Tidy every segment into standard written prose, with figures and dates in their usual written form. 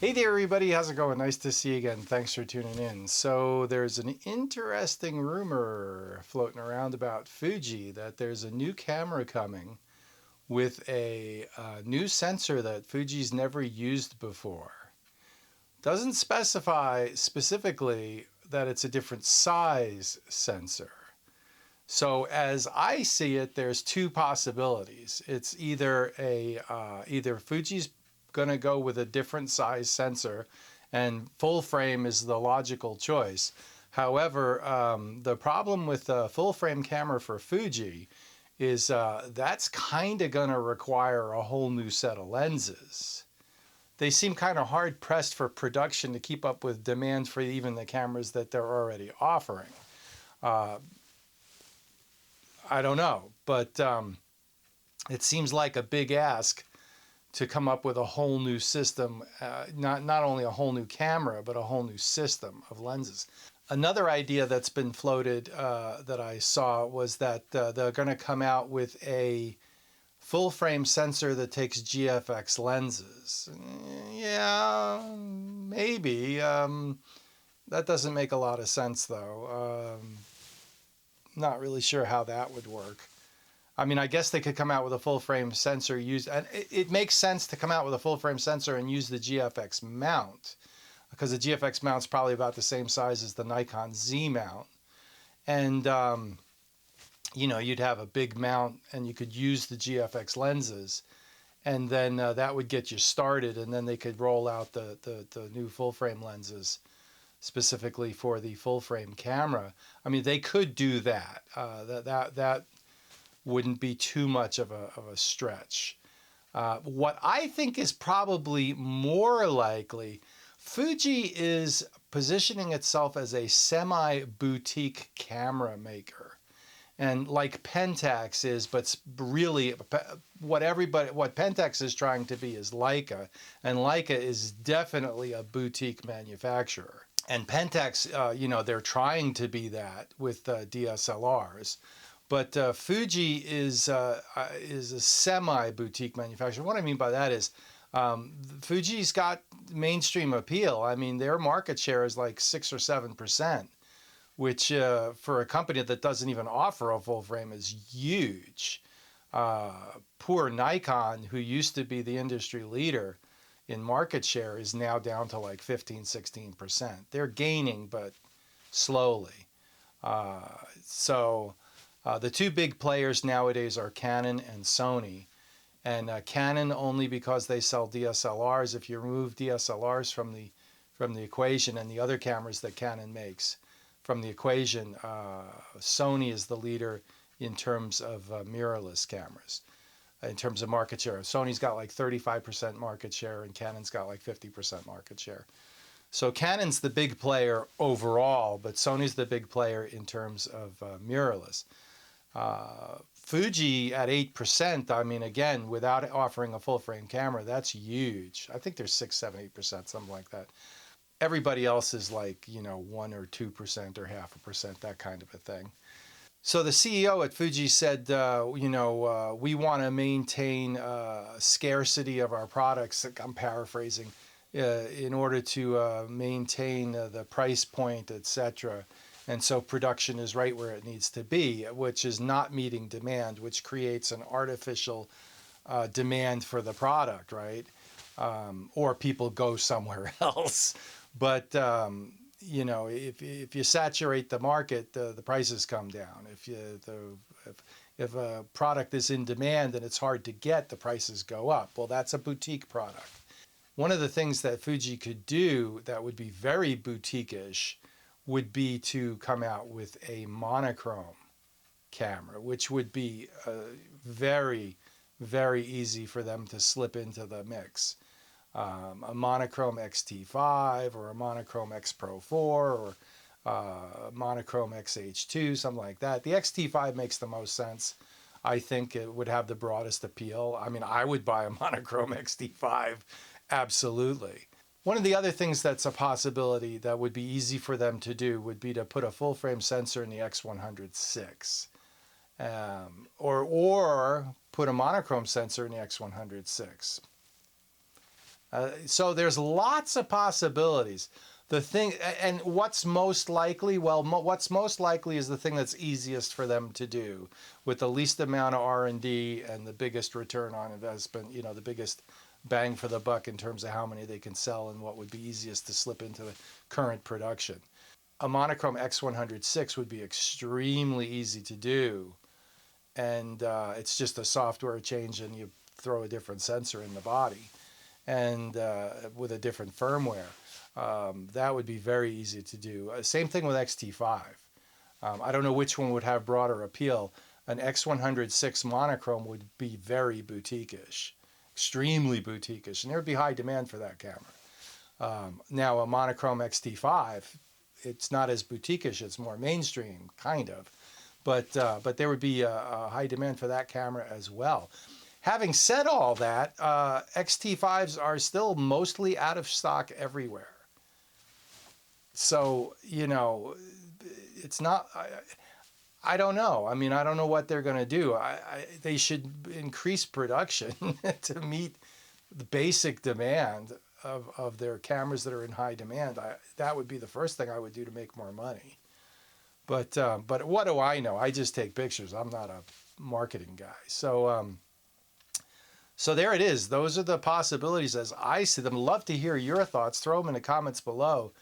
Hey there everybody, how's it going? Nice to see you again. Thanks for tuning in. So there's an interesting rumor floating around about Fuji that there's a new camera coming with a new sensor that Fuji's never used before. Doesn't specify specifically that it's a different size sensor. So as I see it, there's two possibilities. It's either either Fuji's going to go with a different size sensor, and full frame is the logical choice. However, the problem with a full frame camera for Fuji is that's kind of going to require a whole new set of lenses. They seem kind of hard pressed for production to keep up with demand for even the cameras that they're already offering. I don't know, but it seems like a big ask to come up with a whole new system, not only a whole new camera, but a whole new system of lenses. Another idea that's been floated that I saw was that they're going to come out with a full frame sensor that takes GFX lenses. Yeah, maybe. That doesn't make a lot of sense though. Not really sure how that would work. I mean, I guess they could come out with a full frame sensor, and it makes sense to come out with a full frame sensor and use the GFX mount, because the GFX mount's probably about the same size as the Nikon Z mount. And, you know, you'd have a big mount and you could use the GFX lenses, and then that would get you started, and then they could roll out the new full frame lenses specifically for the full frame camera. I mean, they could do that. That wouldn't be too much of a stretch. What I think is probably more likely, Fuji is positioning itself as a semi-boutique camera maker. And like Pentax is, but really what Pentax is trying to be is Leica, and Leica is definitely a boutique manufacturer. And Pentax, you know, they're trying to be that with DSLRs. But Fuji is a semi-boutique manufacturer. What I mean by that is Fuji's got mainstream appeal. I mean, their market share is like 6 or 7%, which for a company that doesn't even offer a full frame is huge. Poor Nikon, who used to be the industry leader in market share, is now down to like 15, 16%. They're gaining, but slowly. The two big players nowadays are Canon and Sony. And Canon only because they sell DSLRs. If you remove DSLRs from the equation, and the other cameras that Canon makes from the equation, Sony is the leader in terms of mirrorless cameras, in terms of market share. Sony's got like 35% market share, and Canon's got like 50% market share. So Canon's the big player overall, but Sony's the big player in terms of mirrorless. Fuji at 8%, I mean, again, without offering a full frame camera, that's huge. I think there's 6, 7, 8%, something like that. Everybody else is like, you know, 1 or 2% or 0.5%, that kind of a thing. So the CEO at Fuji said, you know, we want to maintain scarcity of our products, I'm paraphrasing, in order to maintain the price point, etc. And so production is right where it needs to be, which is not meeting demand, which creates an artificial demand for the product, right? Or people go somewhere else. But, you know, if you saturate the market, the prices come down. If a product is in demand and it's hard to get, the prices go up. Well, that's a boutique product. One of the things that Fuji could do that would be very boutique-ish would be to come out with a monochrome camera, which would be very, very easy for them to slip into the mix. A monochrome X-T5 or a monochrome X Pro 4 or a monochrome X-H2, something like that. The X-T5 makes the most sense. I think it would have the broadest appeal. I mean, I would buy a monochrome X-T5, absolutely. One of the other things that's a possibility that would be easy for them to do would be to put a full frame sensor in the X100s, or put a monochrome sensor in the X100s. So there's lots of possibilities. The thing, and what's most likely? Well, what's most likely is the thing that's easiest for them to do, with the least amount of R&D and the biggest return on investment. You know, the biggest bang for the buck in terms of how many they can sell and what would be easiest to slip into the current production. A monochrome X100 would be extremely easy to do, and it's just a software change, and you throw a different sensor in the body, and with a different firmware. That would be very easy to do. Same thing with X-T5. I don't know which one would have broader appeal. An X100 monochrome would be very boutique-ish, extremely boutique-ish, and there would be high demand for that camera. Now, a monochrome X-T5, it's not as boutique-ish, it's more mainstream, kind of. But there would be a high demand for that camera as well. Having said all that, X-T5s are still mostly out of stock everywhere. So, you know, it's not, I don't know. I mean, I don't know what they're going to do. They should increase production to meet the basic demand of their cameras that are in high demand. That would be the first thing I would do to make more money. But what do I know? I just take pictures. I'm not a marketing guy. So, so there it is. Those are the possibilities as I see them. Love to hear your thoughts. Throw them in the comments below.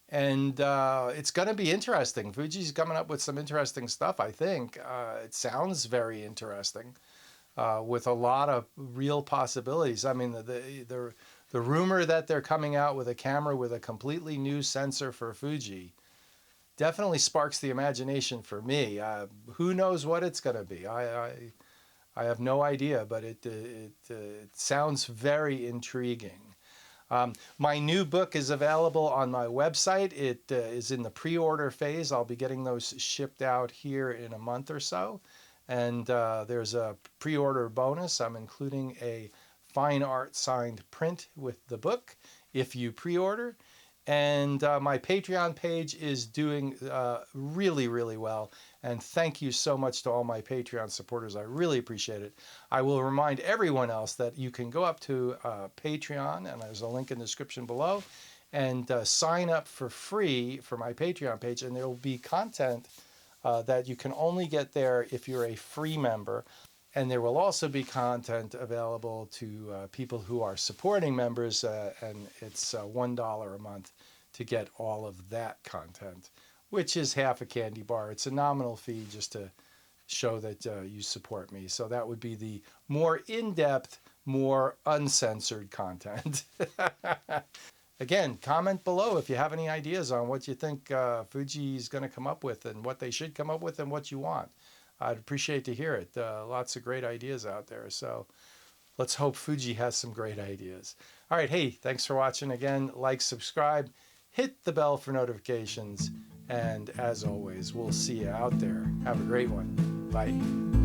And it's going to be interesting. Fuji's coming up with some interesting stuff, I think. It sounds very interesting, with a lot of real possibilities. I mean, the rumor that they're coming out with a camera with a completely new sensor for Fuji definitely sparks the imagination for me. Who knows what it's going to be? I have no idea, but it sounds very intriguing. My new book is available on my website. It is in the pre-order phase. I'll be getting those shipped out here in a month or so. And there's a pre-order bonus. I'm including a fine art signed print with the book if you pre-order. And my Patreon page is doing really, really well. And thank you so much to all my Patreon supporters. I really appreciate it. I will remind everyone else that you can go up to Patreon, and there's a link in the description below, and sign up for free for my Patreon page. And there will be content that you can only get there if you're a free member. And there will also be content available to people who are supporting members, and it's $1 a month to get all of that content, which is half a candy bar. It's a nominal fee just to show that you support me. So that would be the more in-depth, more uncensored content. Again, comment below if you have any ideas on what you think Fuji is going to come up with, and what they should come up with, and what you want. I'd appreciate to hear it. Lots of great ideas out there. So let's hope Fuji has some great ideas. All right. Hey, thanks for watching again. Like, subscribe, hit the bell for notifications. And as always, we'll see you out there. Have a great one. Bye.